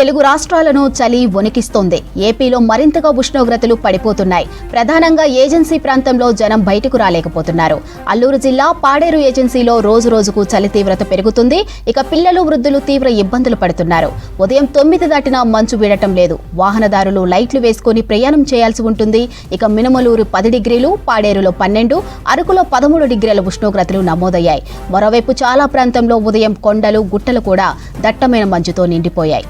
తెలుగు రాష్ట్రాలను చలి వణికిస్తోంది. ఏపీలో మరింతగా ఉష్ణోగ్రతలు పడిపోతున్నాయి. ప్రధానంగా ఏజెన్సీ ప్రాంతంలో జనం బయటకు రాలేకపోతున్నారు. అల్లూరు జిల్లా పాడేరు ఏజెన్సీలో రోజు రోజుకు చలి తీవ్రత పెరుగుతుంది. ఇక పిల్లలు, వృద్ధులు తీవ్ర ఇబ్బందులు పడుతున్నారు. ఉదయం 9 దాటినా మంచు వీడటం లేదు. వాహనదారులు లైట్లు వేసుకుని ప్రయాణం చేయాల్సి ఉంటుంది. ఇక మినమలూరు 10 డిగ్రీలు, పాడేరులో 12, అరకులో 13 డిగ్రీల ఉష్ణోగ్రతలు నమోదయ్యాయి. మరోవైపు చాలా ప్రాంతంలో ఉదయం కొండలు, గుట్టలు కూడా దట్టమైన మంచుతో నిండిపోయాయి.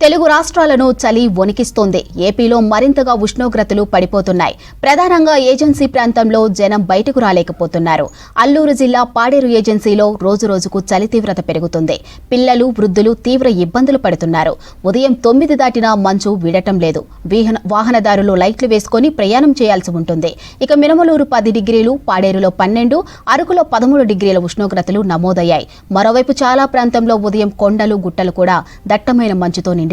తెలుగు రాష్ట్రాలను చలి వణికిస్తోంది. ఏపీలో మరింతగా ఉష్ణోగ్రతలు పడిపోతున్నాయి. ప్రధానంగా ఏజెన్సీ ప్రాంతంలో జనం బయటకు రాలేకపోతున్నారు. అల్లూరు జిల్లా పాడేరు ఏజెన్సీలో రోజు రోజుకు చలి తీవ్రత పెరుగుతుంది. పిల్లలు, వృద్ధులు తీవ్ర ఇబ్బందులు పడుతున్నారు. ఉదయం 9 దాటినా మంచు వీడటం లేదు. వాహనదారులు లైట్లు వేసుకుని ప్రయాణం చేయాల్సి ఉంటుంది. ఇక మినమలూరు 10 డిగ్రీలు, పాడేరులో 12, అరకులో 13 డిగ్రీల ఉష్ణోగ్రతలు నమోదయ్యాయి. మరోవైపు చాలా ప్రాంతంలో ఉదయం కొండలు, గుట్టలు కూడా దట్టమైన మంచుతో నిండిపోయాయి.